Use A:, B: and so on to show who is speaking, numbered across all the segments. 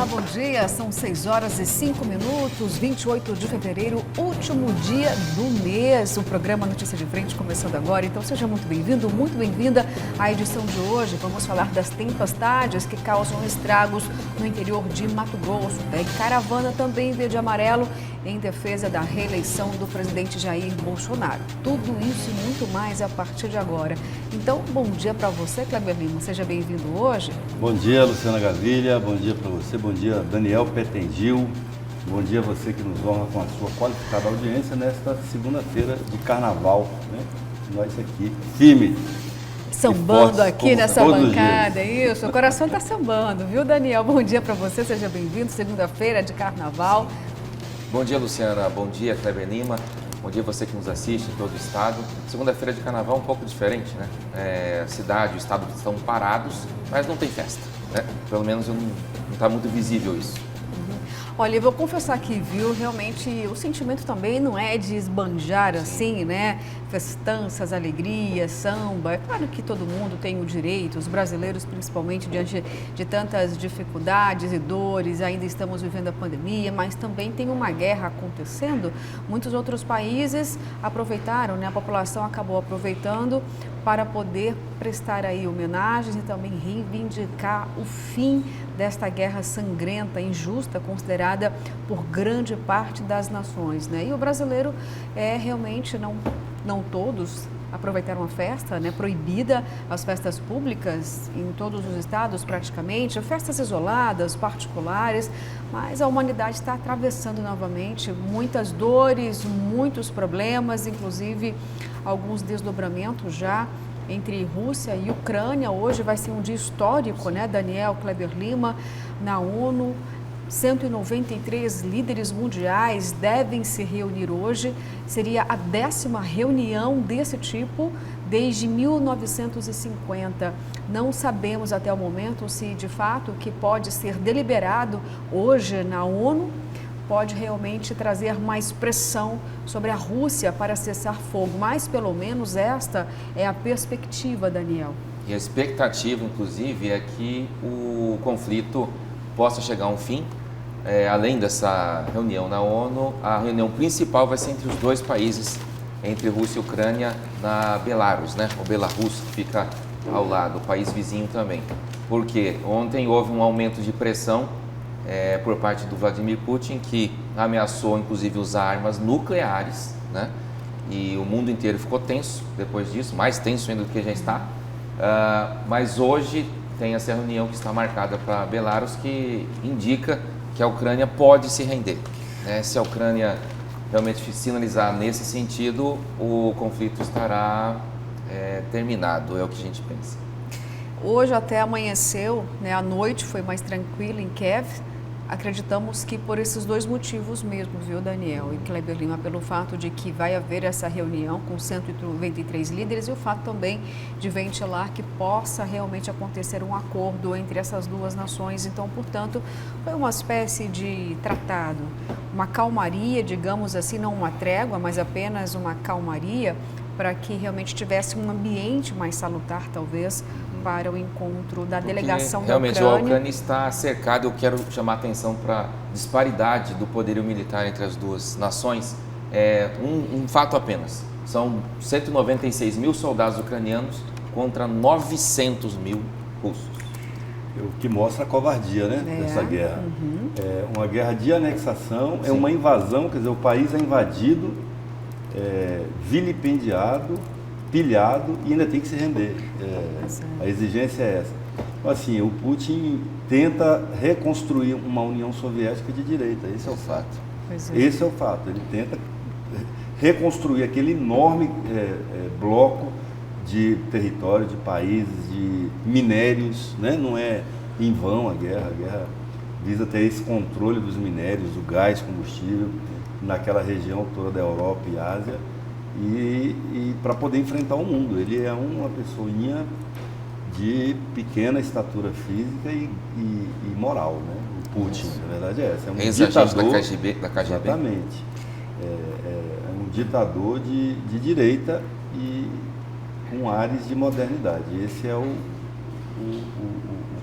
A: Olá, bom dia. São 6 horas e 5 minutos, 28 de fevereiro, último dia do mês. O programa Notícia de Frente começando agora. Então seja muito bem-vindo, muito bem-vinda à edição de hoje. Vamos falar das tempestades que causam estragos no interior de Mato Grosso. Tem caravana também verde e amarelo em defesa da reeleição do presidente Jair Bolsonaro. Tudo isso e muito mais a partir de agora. Então, bom dia para você, Kleber Lima. Seja bem-vindo hoje.
B: Bom dia, Luciana Gavilha. Bom dia para você. Bom dia, Daniel Petengil. Bom dia a você que nos honra com a sua qualificada audiência nesta segunda-feira de carnaval, né? Nós aqui, firme.
A: Sambando aqui nessa bancada, isso. O coração está sambando, viu, Daniel? Bom dia para você, seja bem-vindo. Segunda-feira de carnaval.
C: Bom dia, Luciana. Bom dia, Kleber Lima. Bom dia você que nos assiste em todo o estado. Segunda-feira de carnaval um pouco diferente, né? A cidade, o estado estão parados, mas não tem festa, né? Pelo menos não está muito visível isso.
A: Olha, eu vou confessar aqui, viu, realmente o sentimento também não é de esbanjar assim, né, festanças, alegrias, samba. É claro que todo mundo tem o direito, os brasileiros principalmente diante de tantas dificuldades e dores, ainda estamos vivendo a pandemia, mas também tem uma guerra acontecendo. Muitos outros países aproveitaram, né, a população acabou aproveitando para poder prestar aí homenagens e também reivindicar o fim desta guerra sangrenta, injusta, considerada por grande parte das nações, né? E o brasileiro realmente não todos aproveitaram a festa, né? Proibida as festas públicas em todos os estados praticamente, festas isoladas, particulares, mas a humanidade está atravessando novamente muitas dores, muitos problemas, inclusive alguns desdobramentos já entre Rússia e Ucrânia. Hoje vai ser um dia histórico, né, Daniel, Kleber Lima, na ONU. 193 líderes mundiais devem se reunir hoje. Seria a 10ª reunião desse tipo desde 1950. Não sabemos até o momento se, de fato, o que pode ser deliberado hoje na ONU pode realmente trazer mais pressão sobre a Rússia para cessar fogo. Mas, pelo menos, esta é a perspectiva, Daniel.
C: E a expectativa, inclusive, é que o conflito possa chegar a um fim. Além dessa reunião na ONU, a reunião principal vai ser entre os dois países, entre Rússia e Ucrânia, na Belarus, né? O Belarus, que fica ao lado, o país vizinho também. Porque ontem houve um aumento de pressão por parte do Vladimir Putin, que ameaçou inclusive usar armas nucleares, né? E o mundo inteiro ficou tenso depois disso, mais tenso ainda do que já está. Mas hoje tem essa reunião que está marcada para Belarus, que indica que a Ucrânia pode se render, né? Se a Ucrânia realmente sinalizar nesse sentido, o conflito estará terminado, é o que a gente pensa.
A: Hoje até amanheceu, né? A noite foi mais tranquila em Kiev. Acreditamos que por esses dois motivos mesmo, viu, Daniel e Kleber Lima, pelo fato de que vai haver essa reunião com 193 líderes e o fato também de ventilar que possa realmente acontecer um acordo entre essas duas nações. Então, portanto, foi uma espécie de tratado, uma calmaria, digamos assim, não uma trégua, mas apenas uma calmaria para que realmente tivesse um ambiente mais salutar, talvez, para o encontro da delegação da Ucrânia.
C: Realmente a Ucrânia está cercada. Eu quero chamar a atenção para a disparidade do poderio militar entre as duas nações. Um fato apenas, são 196 mil soldados ucranianos contra 900 mil russos.
B: O que mostra a covardia, né, dessa guerra. É uma guerra de anexação, é uma invasão, quer dizer, o país é invadido, vilipendiado, pilhado e ainda tem que se render. A exigência é essa. Então, assim, o Putin tenta reconstruir uma União Soviética de direita, esse é o fato. Esse é o fato, ele tenta reconstruir aquele enorme bloco de território, de países, de minérios, né? Não é em vão a guerra visa ter esse controle dos minérios, do gás, combustível, naquela região toda da Europa e Ásia, e para poder enfrentar o mundo. Ele é uma pessoinha de pequena estatura física e moral, né? O Putin, na verdade é essa. É um ditador
C: da KGB.
B: Exatamente. É um ditador de direita e com ares de modernidade. Esse é o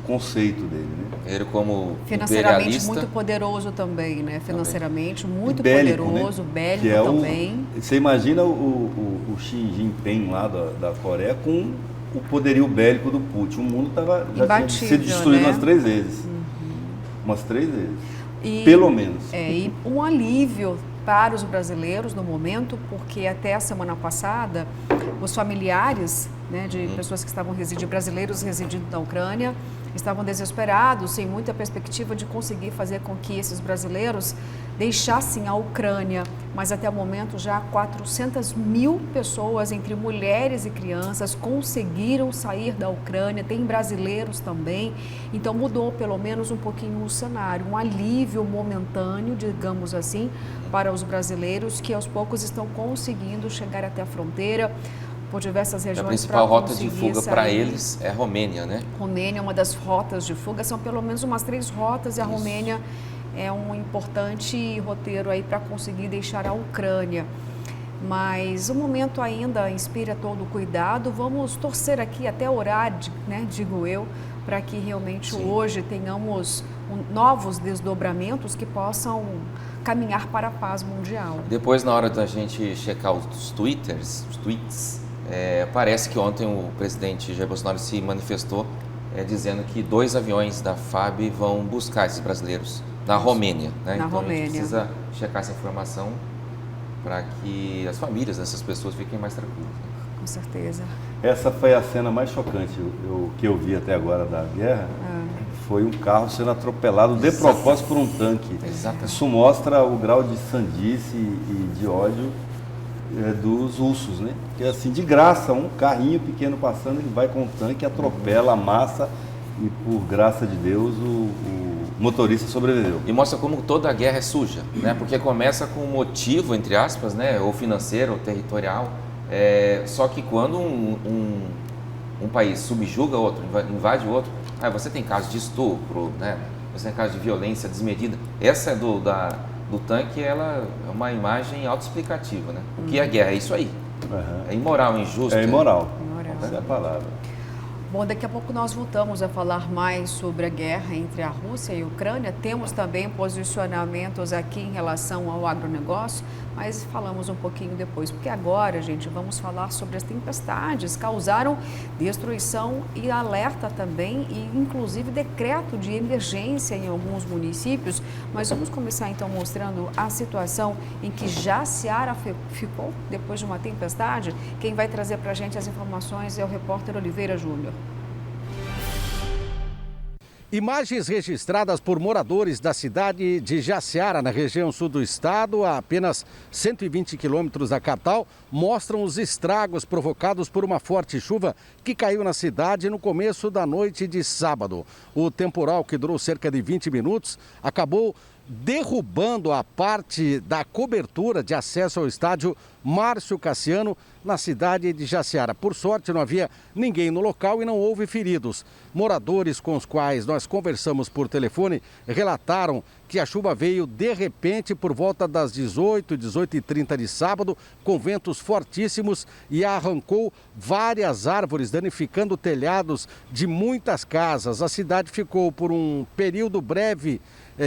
B: conceito dele, né?
C: Ele como
A: Financeiramente
C: imperialista.
A: muito poderoso também, né? Financeiramente muito
B: bélico,
A: poderoso,
B: né?
A: bélico
B: Que é
A: também.
B: Você imagina o Xi Jinping lá da Coreia com o poderio bélico do Putin. O mundo já tinha sido destruído, né? Umas 3 vezes. Umas 3 vezes. Pelo menos.
A: E um alívio para os brasileiros no momento, porque até a semana passada, os familiares, né, de pessoas que estavam brasileiros residindo na Ucrânia, estavam desesperados, sem muita perspectiva de conseguir fazer com que esses brasileiros deixassem a Ucrânia. Mas até o momento já 400 mil pessoas, entre mulheres e crianças, conseguiram sair da Ucrânia. Tem brasileiros também. Então mudou pelo menos um pouquinho o cenário, um alívio momentâneo, digamos assim, para os brasileiros que aos poucos estão conseguindo chegar até a fronteira por diversas regiões.
C: A principal rota de fuga para eles é a Romênia, né?
A: Romênia é uma das rotas de fuga, são pelo menos umas 3 rotas e a Romênia é um importante roteiro aí para conseguir deixar a Ucrânia. Mas o momento ainda inspira todo o cuidado. Vamos torcer aqui até orar, né, digo eu, para que realmente hoje tenhamos novos desdobramentos que possam caminhar para a paz mundial.
C: Depois, na hora da gente checar os tweets, parece que ontem o presidente Jair Bolsonaro se manifestou dizendo que 2 aviões da FAB vão buscar esses brasileiros na Romênia. Né? Então
A: Romênia.
C: A gente precisa checar essa informação para que as famílias dessas pessoas fiquem mais tranquilas. Né?
A: Com certeza.
B: Essa foi a cena mais chocante que eu vi até agora da guerra. Foi um carro sendo atropelado de propósito por um tanque.
C: Exatamente.
B: Isso mostra o grau de sandice e de ódio dos russos, né? Que assim, de graça, um carrinho pequeno passando, ele vai com um tanque, atropela, amassa e por graça de Deus o motorista sobreviveu.
C: E mostra como toda a guerra é suja, né? Porque começa com um motivo, entre aspas, né? Ou financeiro, ou territorial. Só que quando um país subjuga outro, invade o outro, você tem casos de estupro, né? Você tem casos de violência desmedida. Essa do tanque, ela é uma imagem autoexplicativa, né? O que é guerra? É isso aí. É imoral, injusto.
B: É imoral.
A: Imoral.
B: Essa é a palavra.
A: Bom, daqui a pouco nós voltamos a falar mais sobre a guerra entre a Rússia e a Ucrânia. Temos também posicionamentos aqui em relação ao agronegócio, mas falamos um pouquinho depois, porque agora, gente, vamos falar sobre as tempestades. Causaram destruição e alerta também, e inclusive decreto de emergência em alguns municípios. Mas vamos começar então mostrando a situação em que Jaciara ficou depois de uma tempestade. Quem vai trazer para a gente as informações é o repórter Oliveira Júnior.
D: Imagens registradas por moradores da cidade de Jaciara, na região sul do estado, a apenas 120 quilômetros da capital, mostram os estragos provocados por uma forte chuva que caiu na cidade no começo da noite de sábado. O temporal, que durou cerca de 20 minutos, acabou derrubando a parte da cobertura de acesso ao estádio Márcio Cassiano, na cidade de Jaciara. Por sorte, não havia ninguém no local e não houve feridos. Moradores com os quais nós conversamos por telefone relataram que a chuva veio de repente por volta das 18h30 de sábado, com ventos fortíssimos, e arrancou várias árvores, danificando telhados de muitas casas. A cidade ficou por um período breve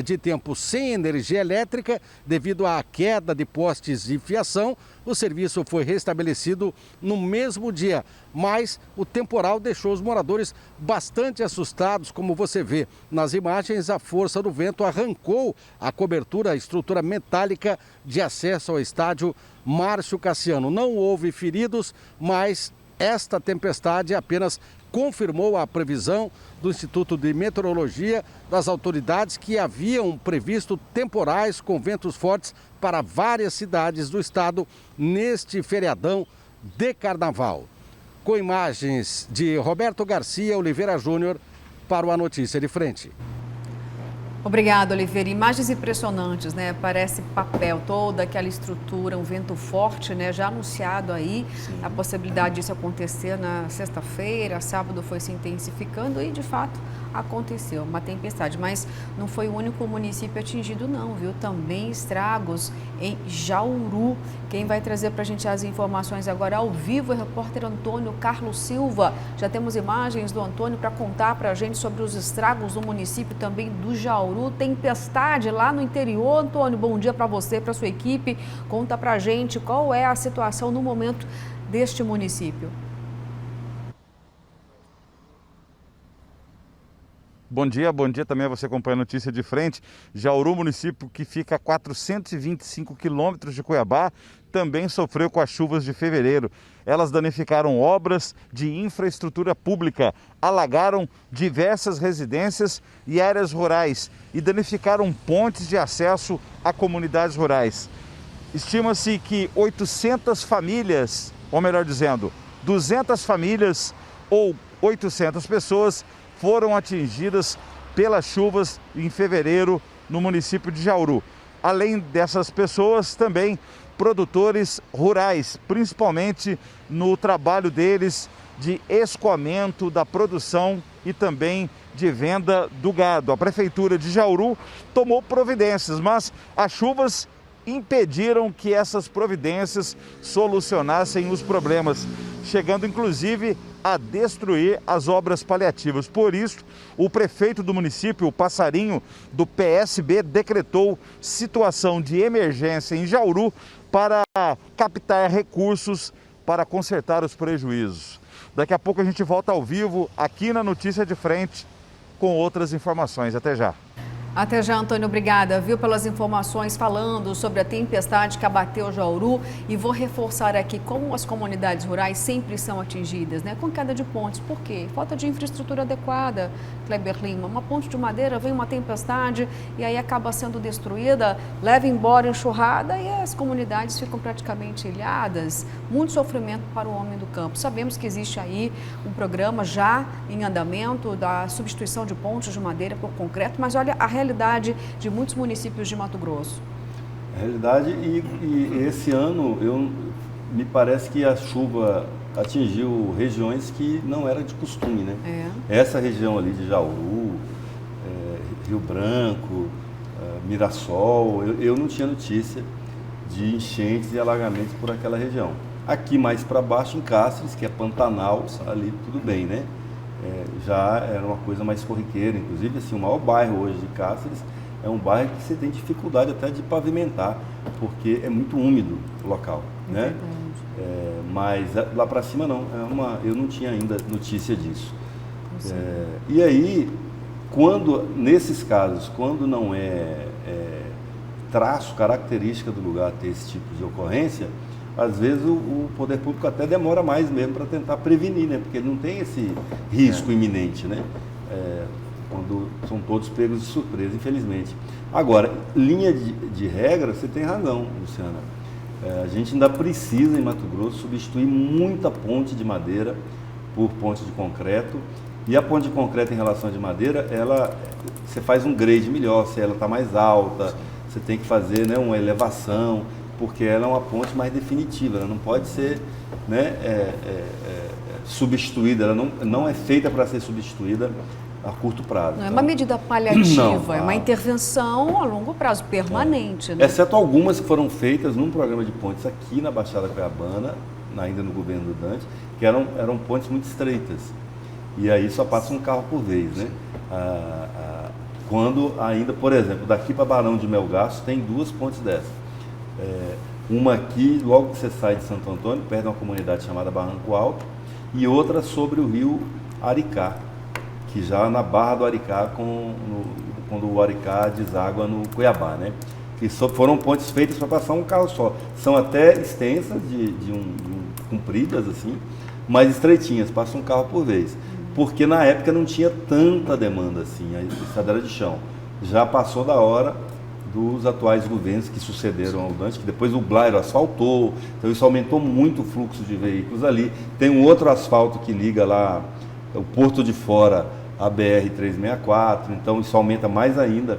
D: de tempo sem energia elétrica devido à queda de postes de fiação. O serviço foi restabelecido no mesmo dia, mas o temporal deixou os moradores bastante assustados. Como você vê nas imagens, a força do vento arrancou a cobertura, a estrutura metálica de acesso ao estádio Márcio Cassiano. Não houve feridos, mas esta tempestade apenas confirmou a previsão do Instituto de Meteorologia, das autoridades, que haviam previsto temporais com ventos fortes para várias cidades do estado neste feriadão de carnaval. Com imagens de Roberto Garcia Oliveira Júnior para o A Notícia de Frente.
A: Obrigada, Oliveira. Imagens impressionantes, né? Parece papel, toda aquela estrutura, um vento forte, né? Já anunciado aí. Sim. A possibilidade disso acontecer na sexta-feira, sábado foi se intensificando e, de fato, aconteceu, uma tempestade, mas não foi o único município atingido não, viu? Também estragos em Jauru. Quem vai trazer para a gente as informações agora ao vivo é o repórter Antônio Carlos Silva. Já temos imagens do Antônio para contar para a gente sobre os estragos no município também do Jauru. Tempestade lá no interior. Antônio, bom dia para você, para sua equipe. Conta para a gente qual é a situação no momento deste município.
E: Bom dia também a você acompanha a notícia de frente. Jauru, município que fica a 425 quilômetros de Cuiabá, também sofreu com as chuvas de fevereiro. Elas danificaram obras de infraestrutura pública, alagaram diversas residências e áreas rurais e danificaram pontes de acesso a comunidades rurais. Estima-se que 800 famílias, ou melhor dizendo, 200 famílias ou 800 pessoas foram atingidas pelas chuvas em fevereiro no município de Jauru. Além dessas pessoas, também produtores rurais, principalmente no trabalho deles de escoamento da produção e também de venda do gado. A Prefeitura de Jauru tomou providências, mas as chuvas impediram que essas providências solucionassem os problemas, chegando inclusive a destruir as obras paliativas. Por isso, o prefeito do município, o Passarinho, do PSB, decretou situação de emergência em Jauru para captar recursos para consertar os prejuízos. Daqui a pouco a gente volta ao vivo aqui na Notícia de Frente com outras informações. Até já.
A: Até já, Antônio, obrigada, viu, pelas informações falando sobre a tempestade que abateu Jauru. E vou reforçar aqui como as comunidades rurais sempre são atingidas, né? Com queda de pontes. Por quê? Falta de infraestrutura adequada, Kleber Lima. Uma ponte de madeira, vem uma tempestade e aí acaba sendo destruída, leva embora a enxurrada e as comunidades ficam praticamente ilhadas. Muito sofrimento para o homem do campo. Sabemos que existe aí um programa já em andamento da substituição de pontes de madeira por concreto, mas olha a realidade de muitos municípios de Mato Grosso.
B: A realidade, e esse ano me parece que a chuva atingiu regiões que não era de costume, né? Essa região ali de Jauru, Rio Branco, Mirassol, eu não tinha notícia de enchentes e alagamentos por aquela região. Aqui mais para baixo, em Cáceres, que é Pantanal, ali tudo bem, né? Já era uma coisa mais corriqueira, inclusive assim, o maior bairro hoje de Cáceres é um bairro que você tem dificuldade até de pavimentar, porque é muito úmido o local, né? Mas lá para cima não, eu não tinha ainda notícia disso. E aí, nesses casos, quando não é traço, característica do lugar ter esse tipo de ocorrência, às vezes o poder público até demora mais mesmo para tentar prevenir, né? Porque não tem esse risco iminente, né? Quando são todos pegos de surpresa, infelizmente. Agora, linha de regra, você tem razão, Luciana. A gente ainda precisa, em Mato Grosso, substituir muita ponte de madeira por ponte de concreto. E a ponte de concreto em relação à de madeira, você faz um grade melhor, se ela está mais alta, você tem que fazer, né, uma elevação, porque ela é uma ponte mais definitiva, ela não pode ser, né, substituída, ela não é feita para ser substituída a curto prazo.
A: Não é uma medida paliativa, é uma intervenção a longo prazo, permanente. Né?
B: Exceto algumas que foram feitas num programa de pontes aqui na Baixada Cuiabana, ainda no governo do Dante, que eram pontes muito estreitas. E aí só passa um carro por vez, né? Quando ainda, por exemplo, daqui para Barão de Melgaço tem duas pontes dessas. Uma aqui, logo que você sai de Santo Antônio, perto de uma comunidade chamada Barranco Alto, e outra sobre o rio Aricá, que já na Barra do Aricá, quando o Aricá deságua no Cuiabá, né? Que foram pontes feitas para passar um carro só. São até extensas, compridas assim, mas estreitinhas, passa um carro por vez. Porque na época não tinha tanta demanda assim, a estrada era de chão. Já passou da hora dos atuais governos que sucederam ao Dante, que depois o Blairo asfaltou, então isso aumentou muito o fluxo de veículos ali. Tem um outro asfalto que liga lá o Porto de Fora à BR-364, então isso aumenta mais ainda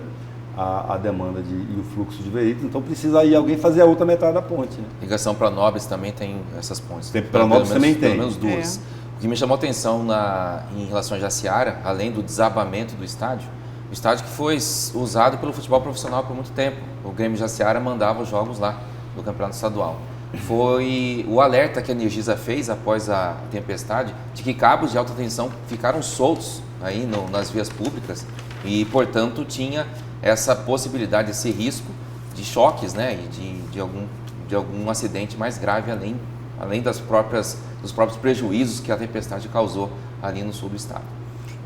B: a demanda e o fluxo de veículos, então precisa aí alguém fazer a outra metade da ponte. Né?
C: Ligação para Nobres também tem essas pontes.
B: Para Nobres também tem.
C: Pelo menos duas. O O que me chamou a atenção em relação a Jaciara, além do desabamento do estádio, o estádio que foi usado pelo futebol profissional por muito tempo. O Grêmio Jaciara mandava os jogos lá do Campeonato Estadual. Foi o alerta que a Energisa fez após a tempestade de que cabos de alta tensão ficaram soltos aí nas vias públicas e, portanto, tinha essa possibilidade, esse risco de choques, né, e de algum acidente mais grave, além dos próprios prejuízos que a tempestade causou ali no sul do estado.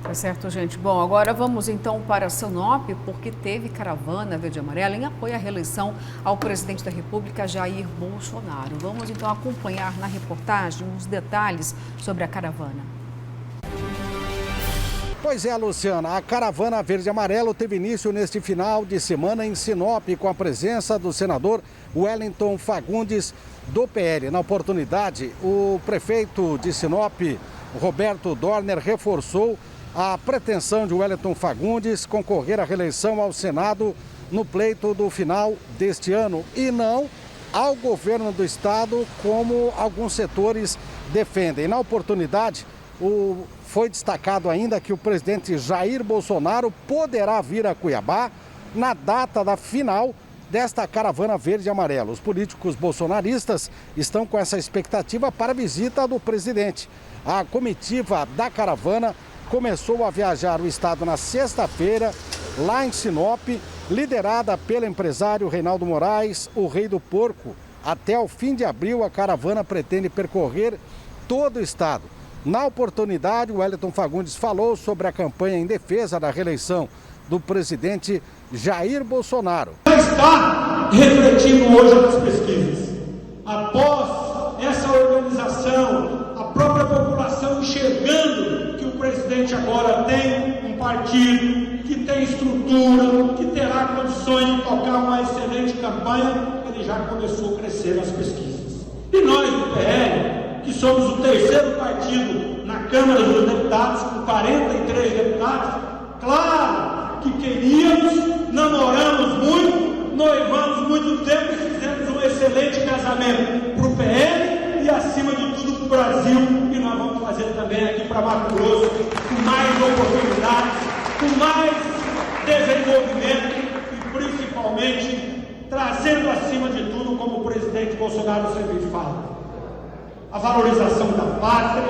A: Tá certo, gente. Bom, agora vamos então para Sinop, porque teve caravana verde e amarela em apoio à reeleição ao presidente da República, Jair Bolsonaro. Vamos então acompanhar na reportagem os detalhes sobre a caravana.
D: Pois é, Luciana, a caravana verde e amarelo teve início neste final de semana em Sinop, com a presença do senador Wellington Fagundes, do PL. Na oportunidade, o prefeito de Sinop, Roberto Dorner, reforçou a pretensão de Wellington Fagundes concorrer à reeleição ao Senado no pleito do final deste ano e não ao governo do estado, como alguns setores defendem. Na oportunidade, foi destacado ainda que o presidente Jair Bolsonaro poderá vir a Cuiabá na data da final desta caravana verde e amarela. Os políticos bolsonaristas estão com essa expectativa para a visita do presidente. A comitiva da caravana começou a viajar o estado na sexta-feira, lá em Sinop, liderada pelo empresário Reinaldo Moraes, o Rei do Porco. Até o fim de abril, a caravana pretende percorrer todo o estado. Na oportunidade, o Wellington Fagundes falou sobre a campanha em defesa da reeleição do presidente Jair Bolsonaro.
F: Já está refletindo hoje nas pesquisas. Após essa organização, a própria população enxergando que o presidente agora tem um partido, que tem estrutura, que terá condições de tocar uma excelente campanha, ele já começou a crescer nas pesquisas. E nós do PL, que somos o terceiro partido na Câmara dos Deputados, com 43 deputados, claro que queríamos, namoramos muito, noivamos muito tempo e fizemos um excelente casamento para o PL e, acima de tudo, para o Brasil, e nós vamos fazer também aqui para Mato Grosso, com mais oportunidades, com mais desenvolvimento e, principalmente, trazendo acima de tudo, como o presidente Bolsonaro sempre fala, a valorização da pátria,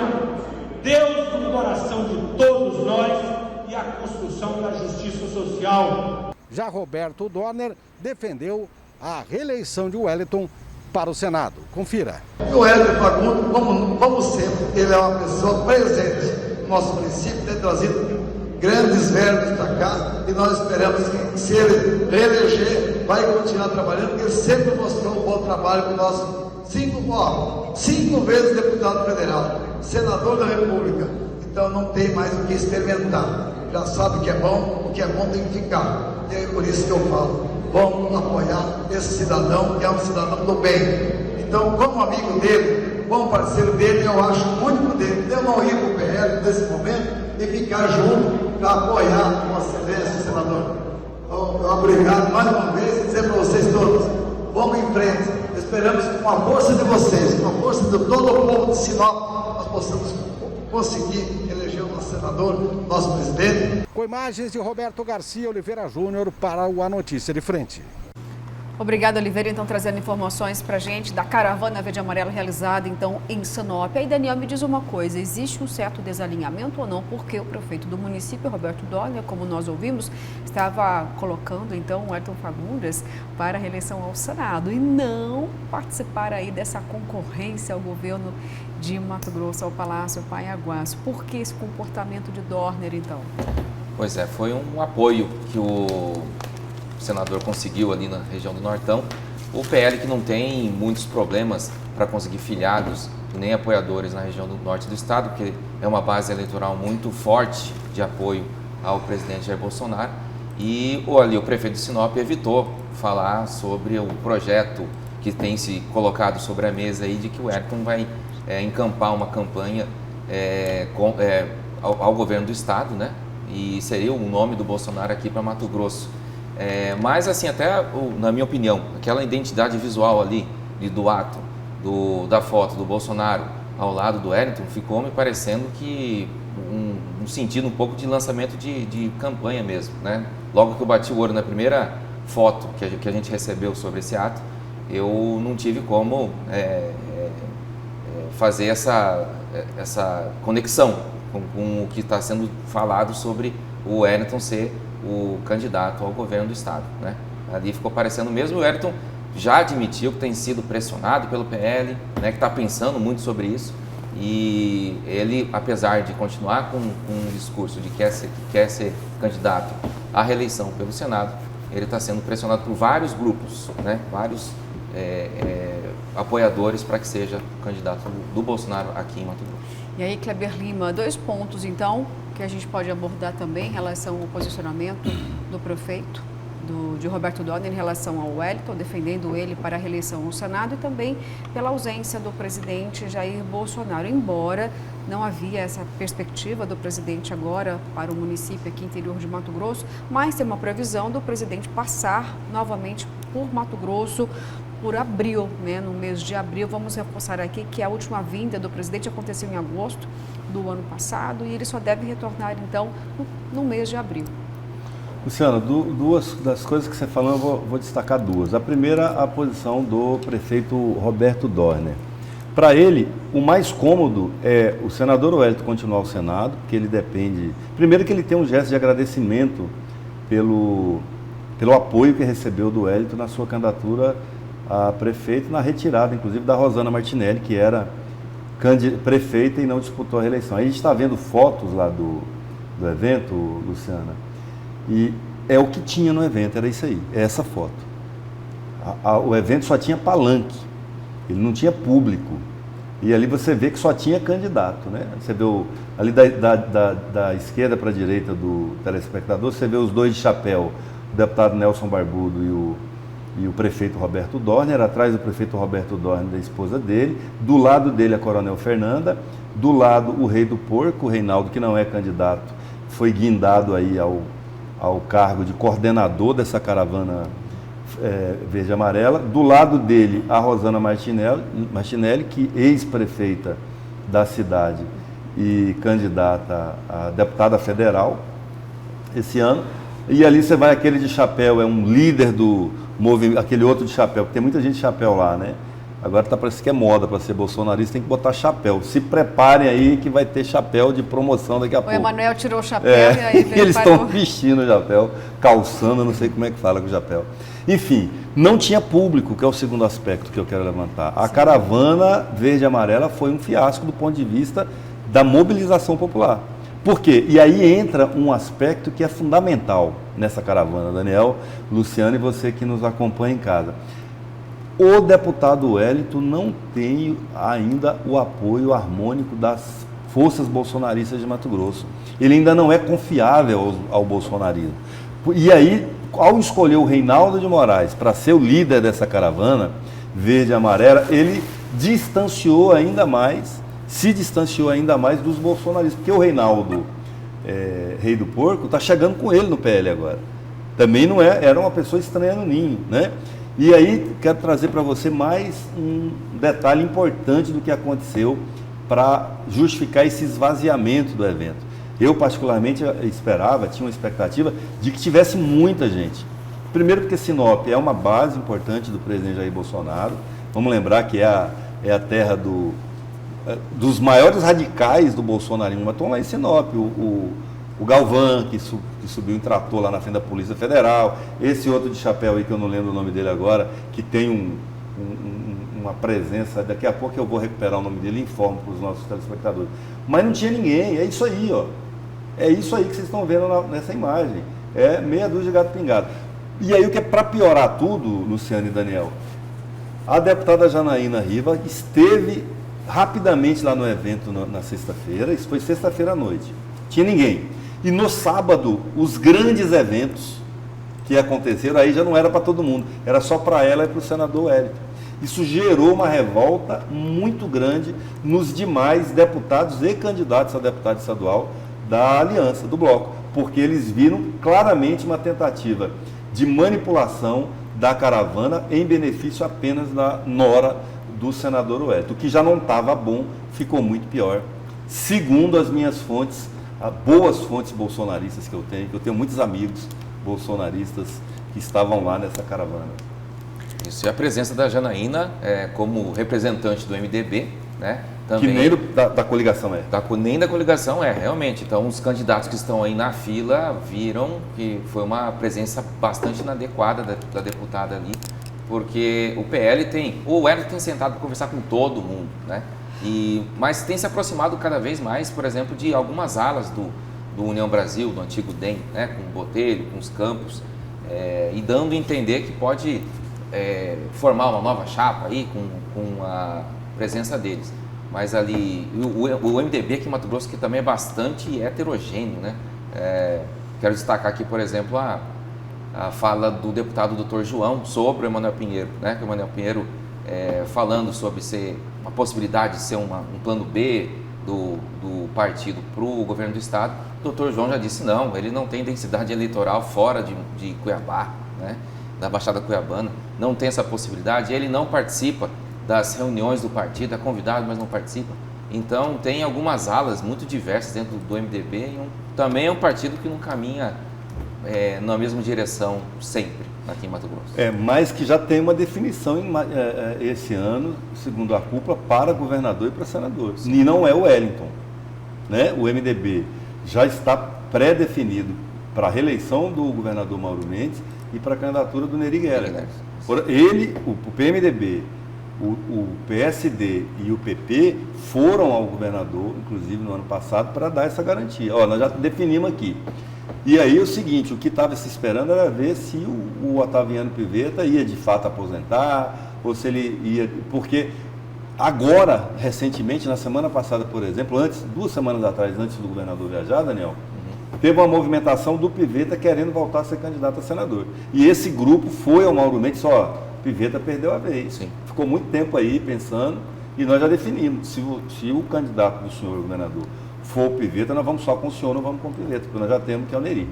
F: Deus no coração de todos nós e a construção da justiça social.
D: Já Roberto Dorner defendeu a reeleição de Wellington para o Senado. Confira.
G: O Wellington Fagundes, como sempre, ele é uma pessoa presente no nosso município, tem trazido grandes verbos para cá e nós esperamos que, se ele reeleger, vai continuar trabalhando, porque ele sempre mostrou um bom trabalho com o nosso 5 vezes deputado federal, senador da República. Então não tem mais o que experimentar. Já sabe o que é bom tem que ficar. E é por isso que eu falo, vamos apoiar esse cidadão, que é um cidadão do bem. Então, como amigo dele, como parceiro dele, eu acho muito prudente eu não ir para o PL nesse momento e ficar junto para apoiar uma excelência, senador. Então, obrigado mais uma vez e dizer para vocês todos, vamos em frente. Esperamos que com a força de vocês, com a força de todo o povo de Sinop, nós possamos conseguir eleger o nosso senador, nosso presidente.
D: Com imagens de Roberto Garcia Oliveira Júnior para o A Notícia de Frente.
A: Obrigada, Oliveira, então trazendo informações para a gente da caravana verde e amarela realizada então em Sinop. Aí, Daniel, me diz uma coisa, existe um certo desalinhamento ou não? Porque o prefeito do município, Roberto Dorner, como nós ouvimos, estava colocando então o Wellington Fagundes para a reeleição ao Senado e não participar aí dessa concorrência ao governo de Mato Grosso, ao Palácio Paiaguás. Por que esse comportamento de Dorner, então?
C: Pois é, foi um apoio que o senador conseguiu ali na região do Nortão. O PL, que não tem muitos problemas para conseguir filiados e nem apoiadores na região do norte do estado, porque é uma base eleitoral muito forte de apoio ao presidente Jair Bolsonaro. E o prefeito de Sinop evitou falar sobre o projeto que tem se colocado sobre a mesa aí de que o Wellington vai encampar uma campanha ao governo do estado, né? E seria o nome do Bolsonaro aqui para Mato Grosso. Mas assim, até na minha opinião, aquela identidade visual ali do ato, da foto do Bolsonaro ao lado do Wellington, ficou me parecendo que um sentido um pouco de lançamento de campanha mesmo, né? Logo que eu bati o olho na primeira foto que a gente recebeu sobre esse ato, eu não tive como fazer essa conexão com o que está sendo falado sobre o Wellington ser o candidato ao governo do estado, né? Ali ficou parecendo mesmo. O Wellington já admitiu que tem sido pressionado pelo PL, né, que está pensando muito sobre isso, e ele, apesar de continuar com um discurso de que quer ser candidato à reeleição pelo Senado, ele está sendo pressionado por vários grupos, né, vários apoiadores para que seja candidato do Bolsonaro aqui em Mato Grosso.
A: E aí, Kleber Lima, 2 pontos então que a gente pode abordar também em relação ao posicionamento do prefeito, de Roberto Dorner, em relação ao Wellington, defendendo ele para a reeleição no Senado, e também pela ausência do presidente Jair Bolsonaro, embora não havia essa perspectiva do presidente agora para o município aqui interior de Mato Grosso, mas tem uma previsão do presidente passar novamente por Mato Grosso por abril, né? No mês de abril. Vamos reforçar aqui que a última vinda do presidente aconteceu em agosto do ano passado e ele só deve retornar então no mês de abril.
B: Luciano, duas das coisas que você falou, eu vou destacar duas. A primeira, a posição do prefeito Roberto Dorner. Para ele, o mais cômodo é o senador Wellington continuar ao Senado, porque ele depende... Primeiro que ele tem um gesto de agradecimento pelo apoio que recebeu do Wellington na sua candidatura a prefeito, na retirada, inclusive, da Rosana Martinelli, que era prefeita e não disputou a reeleição. Aí a gente está vendo fotos lá do evento, Luciana, e é o que tinha no evento, era isso aí, é essa foto. O evento só tinha palanque, ele não tinha público. E ali você vê que só tinha candidato, né? Você vê ali da esquerda para a direita do telespectador, você vê os dois de chapéu, o deputado Nelson Barbudo e o prefeito Roberto Dorner, atrás do prefeito Roberto Dorner, da esposa dele, do lado dele a Coronel Fernanda, do lado o Rei do Porco, o Reinaldo, que não é candidato, foi guindado aí ao cargo de coordenador dessa caravana verde e amarela. Do lado dele, a Rosana Martinelli, que ex-prefeita da cidade e candidata a deputada federal esse ano. E ali você vai, aquele de chapéu, é um líder do movimento, aquele outro de chapéu, porque tem muita gente de chapéu lá, né? Agora parece que é moda para ser bolsonarista, tem que botar chapéu. Se preparem aí que vai ter chapéu de promoção daqui a pouco.
A: O Emanuel tirou o chapéu e aí veio.
B: Eles estão vestindo o chapéu, calçando, não sei como é que fala com o chapéu. Enfim, não tinha público, que é o segundo aspecto que eu quero levantar. A caravana verde e amarela foi um fiasco do ponto de vista da mobilização popular. Por quê? E aí entra um aspecto que é fundamental nessa caravana, Daniel, Luciano e você que nos acompanha em casa. O deputado Wellington não tem ainda o apoio harmônico das forças bolsonaristas de Mato Grosso. Ele ainda não é confiável ao bolsonarismo. E aí, ao escolher o Reinaldo de Moraes para ser o líder dessa caravana verde e amarela, ele se distanciou ainda mais dos bolsonaristas. Porque o Reinaldo, Rei do Porco, está chegando com ele no PL agora. Também não era uma pessoa estranha no ninho, né? E aí, quero trazer para você mais um detalhe importante do que aconteceu para justificar esse esvaziamento do evento. Eu, particularmente, esperava, tinha uma expectativa de que tivesse muita gente. Primeiro porque Sinop é uma base importante do presidente Jair Bolsonaro. Vamos lembrar que é a terra dos maiores radicais do bolsonarismo. Mas estão lá em Sinop, o Galvão, que subiu em trator lá na frente da Polícia Federal, esse outro de chapéu aí, que eu não lembro o nome dele agora, que tem uma presença, daqui a pouco eu vou recuperar o nome dele e informo para os nossos telespectadores. Mas não tinha ninguém, é isso aí, ó. É isso aí que vocês estão vendo nessa imagem. É meia dúzia de gato pingado. E aí, o que é para piorar tudo, Luciano e Daniel, a deputada Janaína Riva esteve rapidamente lá no evento na sexta-feira, isso foi sexta-feira à noite, tinha ninguém. E no sábado, os grandes eventos que aconteceram, aí já não era para todo mundo, era só para ela e para o senador Wellington. Isso gerou uma revolta muito grande nos demais deputados e candidatos a deputado estadual da aliança, do bloco, porque eles viram claramente uma tentativa de manipulação da caravana em benefício apenas da nora do senador Wellington. O que já não estava bom, ficou muito pior. Segundo as minhas fontes, boas fontes bolsonaristas que eu tenho muitos amigos bolsonaristas que estavam lá nessa caravana.
C: Isso, e a presença da Janaína como representante do MDB, né?
B: Também, que nem da coligação
C: nem da coligação realmente. Então, os candidatos que estão aí na fila viram que foi uma presença bastante inadequada da deputada ali, porque o Wellington tem sentado para conversar com todo mundo, né? Mas tem se aproximado cada vez mais, por exemplo, de algumas alas do União Brasil, do antigo DEM, né? Com o Botelho, com os Campos, e dando a entender que pode formar uma nova chapa aí com a presença deles. Mas ali, o MDB aqui em Mato Grosso, que também é bastante heterogêneo, né? Quero destacar aqui, por exemplo, a fala do deputado Dr. João sobre o Emanuel Pinheiro, né? Que o Emanuel Pinheiro falando sobre a possibilidade de ser um plano B do partido para o governo do estado. O Dr. João já disse não, ele não tem densidade eleitoral fora de Cuiabá, né? Da Baixada Cuiabana, não tem essa possibilidade, ele não participa das reuniões do partido, é convidado, mas não participa. Então, tem algumas alas muito diversas dentro do MDB e também é um partido que não caminha na mesma direção sempre aqui em Mato Grosso.
B: Mas que já tem uma definição esse ano, segundo a cúpula, para governador e para senador. Sim. E não é o Wellington, né? O MDB já está pré-definido para a reeleição do governador Mauro Mendes e para a candidatura do Neri Geller. O PMDB, o PSD e o PP foram ao governador, inclusive no ano passado, para dar essa garantia. Nós já definimos aqui. E aí o seguinte, o que estava se esperando era ver se o Otaviano Pivetta ia de fato aposentar, ou se ele ia... Porque agora, recentemente, na semana passada, por exemplo, 2 semanas atrás, antes do governador viajar, Daniel, teve uma movimentação do Pivetta querendo voltar a ser candidato a senador. E esse grupo foi ao Mauro Mendes, Pivetta perdeu a vez. Sim. Ficou muito tempo aí pensando e nós já definimos. Se o candidato do senhor governador for o Pivetta, nós vamos só com o senhor, não vamos com o Pivetta, porque nós já temos que é o Neri.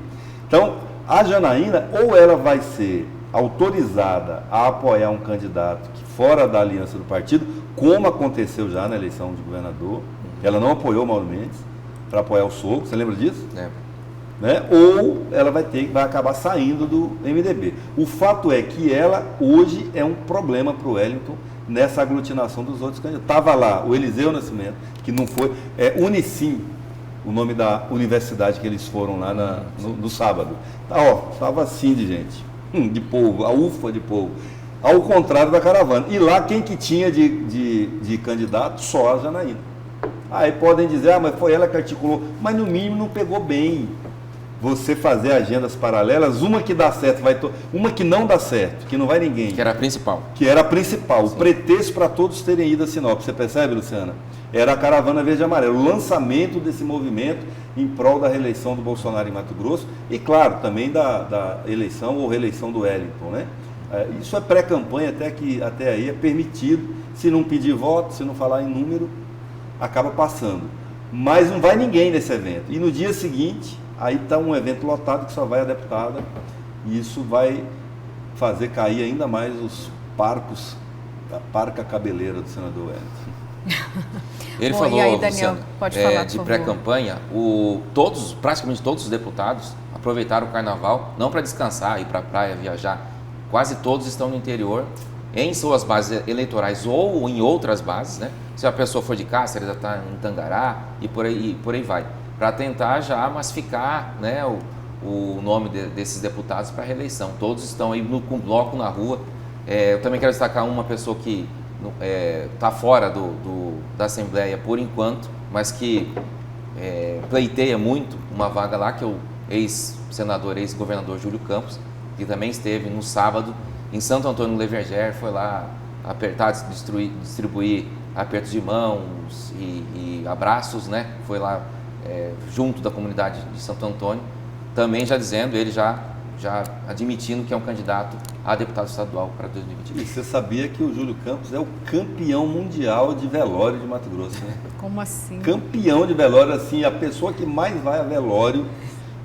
B: Então, a Janaína, ou ela vai ser autorizada a apoiar um candidato que fora da aliança do partido, como aconteceu já na eleição de governador, ela não apoiou o Mauro Mendes para apoiar o Sogro, você lembra disso? Né? Ou ela vai acabar saindo do MDB. O fato é que ela hoje é um problema para o Wellington nessa aglutinação dos outros candidatos. Estava lá o Eliseu Nascimento, que não foi, Unicim, o nome da universidade que eles foram lá no sábado. Estava assim de gente, de povo, a ufa de povo, ao contrário da caravana. E lá quem que tinha de candidato? Só a Janaína. Aí podem dizer, mas foi ela que articulou, mas no mínimo não pegou bem. Você fazer agendas paralelas, uma que dá certo, uma que não dá certo, que não vai ninguém.
C: Que era a principal.
B: Que era a principal, sim. O pretexto para todos terem ido a Sinop. Você percebe, Luciana? Era a Caravana Verde e Amarelo, o lançamento desse movimento em prol da reeleição do Bolsonaro em Mato Grosso e, claro, também da eleição ou reeleição do Wellington, né? Isso é pré-campanha, até aí é permitido. Se não pedir voto, se não falar em número, acaba passando. Mas não vai ninguém nesse evento. E no dia seguinte... Aí está um evento lotado que só vai a deputada e isso vai fazer cair ainda mais os a parca cabeleira do senador Wellington.
C: Ele falou,
A: e aí, Daniel,
C: Luciano,
A: pode falar,
C: de pré-campanha, praticamente todos os deputados aproveitaram o carnaval, não para descansar, ir para a praia, viajar. Quase todos estão no interior, em suas bases eleitorais ou em outras bases, né? Se a pessoa for de Cáceres, já está em Tangará e por aí vai. Para tentar já massificar, né, o nome desses deputados para a reeleição. Todos estão aí com bloco na rua. Eu também quero destacar uma pessoa que está fora da Assembleia por enquanto, mas que pleiteia muito uma vaga lá, que é o ex-senador, ex-governador Júlio Campos, que também esteve no sábado em Santo Antônio do Leverger, foi lá apertar, distribuir apertos de mãos e abraços, né? Foi lá junto da comunidade de Santo Antônio, também já dizendo, ele já admitindo que é um candidato a deputado estadual para 2023.
B: E você sabia que o Júlio Campos é o campeão mundial de velório de Mato Grosso, né?
A: Como assim?
B: Campeão de velório, assim, a pessoa que mais vai a velório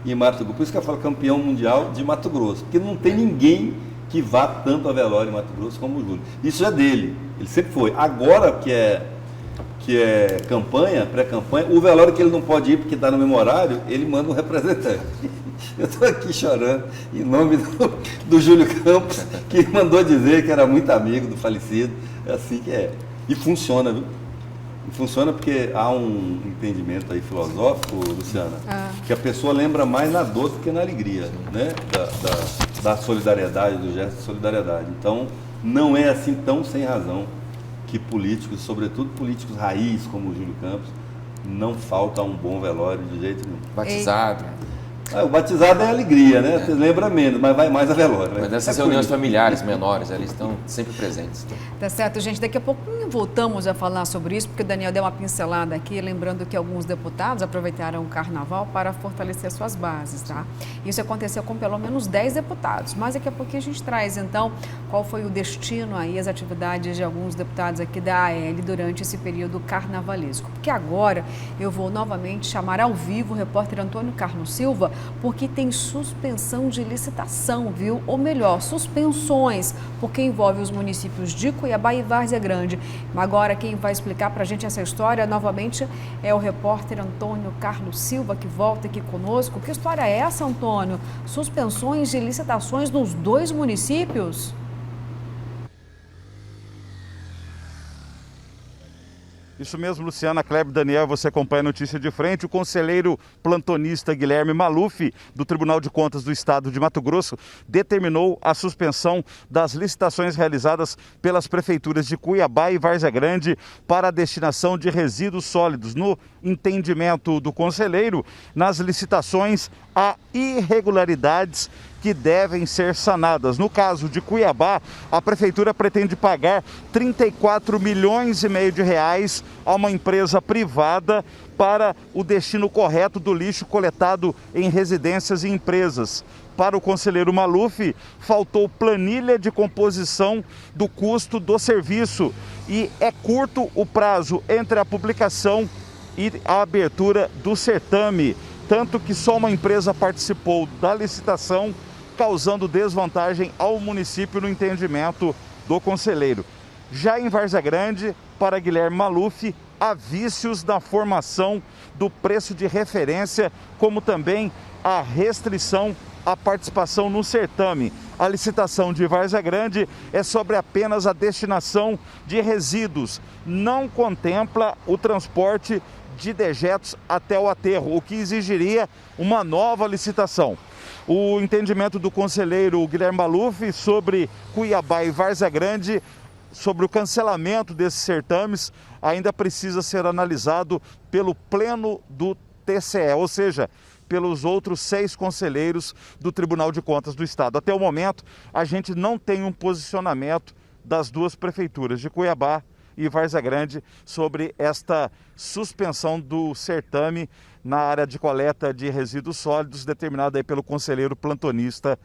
B: em Mato Grosso. Por isso que eu falo campeão mundial de Mato Grosso, porque não tem ninguém que vá tanto a velório em Mato Grosso como o Júlio. Isso é dele. Ele sempre foi. Agora que é campanha, pré-campanha, o velório que ele não pode ir porque está no mesmo horário, ele manda um representante. Eu estou aqui chorando em nome do Júlio Campos, que mandou dizer que era muito amigo do falecido. É assim que é. E funciona, viu? E funciona porque há um entendimento aí filosófico, Luciana, que a pessoa lembra mais na dor do que na alegria, né? Da solidariedade, do gesto de solidariedade. Então, não é assim tão sem razão que políticos, sobretudo políticos raiz como o Júlio Campos, não falta um bom velório de jeito nenhum.
C: Batizado.
B: O batizado é alegria, né? Lembra menos, mas vai mais a velório.
C: Mas nessas reuniões familiares menores, eles estão sempre presentes.
A: Tá certo, gente. Daqui a pouquinho voltamos a falar sobre isso, porque o Daniel deu uma pincelada aqui, lembrando que alguns deputados aproveitaram o carnaval para fortalecer suas bases, tá? Isso aconteceu com pelo menos 10 deputados, mas daqui a pouquinho a gente traz, então, qual foi o destino aí, as atividades de alguns deputados aqui da AL durante esse período carnavalesco. Porque agora eu vou novamente chamar ao vivo o repórter Antônio Carlos Silva, porque tem suspensão de licitação, viu? Ou melhor, suspensões, porque envolve os municípios de Cuiabá e Várzea Grande. Agora quem vai explicar para a gente essa história novamente é o repórter Antônio Carlos Silva, que volta aqui conosco. Que história é essa, Antônio? Suspensões de licitações nos 2 municípios?
E: Isso mesmo, Luciana, Kleber, Daniel, você acompanha a notícia de frente. O conselheiro plantonista Guilherme Maluf, do Tribunal de Contas do Estado de Mato Grosso, determinou a suspensão das licitações realizadas pelas prefeituras de Cuiabá e Várzea Grande para a destinação de resíduos sólidos. No entendimento do conselheiro, nas licitações há irregularidades que devem ser sanadas. No caso de Cuiabá, a prefeitura pretende pagar 34 milhões e meio de reais a uma empresa privada para o destino correto do lixo coletado em residências e empresas. Para o conselheiro Maluf, faltou planilha de composição do custo do serviço e é curto o prazo entre a publicação e a abertura do certame, tanto que só uma empresa participou da licitação, causando desvantagem ao município no entendimento do conselheiro. Já em Várzea Grande, para Guilherme Maluf, há vícios na formação do preço de referência, como também a restrição à participação no certame. A licitação de Várzea Grande é sobre apenas a destinação de resíduos, não contempla o transporte de dejetos até o aterro, o que exigiria uma nova licitação. O entendimento do conselheiro Guilherme Maluf sobre Cuiabá e Várzea Grande, sobre o cancelamento desses certames, ainda precisa ser analisado pelo pleno do TCE, ou seja, pelos outros 6 conselheiros do Tribunal de Contas do Estado. Até o momento, a gente não tem um posicionamento das 2 prefeituras de Cuiabá e Várzea Grande sobre esta suspensão do certame na área de coleta de resíduos sólidos, determinada aí pelo conselheiro plantonista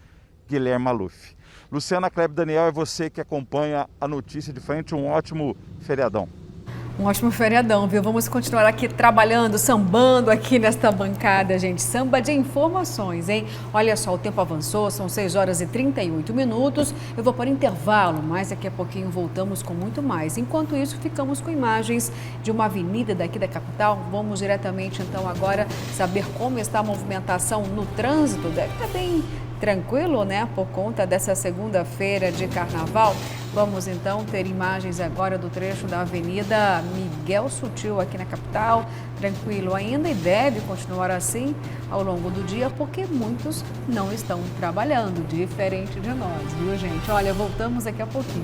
E: Guilherme Maluf. Luciana, Kleber, Daniel, é você que acompanha a notícia de frente. Um ótimo feriadão.
A: Um ótimo feriadão, viu? Vamos continuar aqui trabalhando, sambando aqui nesta bancada, gente. Samba de informações, hein? Olha só, o tempo avançou, são 6 horas e 38 minutos. Eu vou para intervalo, mas daqui a pouquinho voltamos com muito mais. Enquanto isso, ficamos com imagens de uma avenida daqui da capital. Vamos diretamente, então, agora saber como está a movimentação no trânsito. Deve estar bem tranquilo, né? Por conta dessa segunda-feira de carnaval. Vamos então ter imagens agora do trecho da Avenida Miguel Sutil aqui na capital. Tranquilo ainda e deve continuar assim ao longo do dia, porque muitos não estão trabalhando, diferente de nós, viu, gente? Olha, voltamos daqui a pouquinho.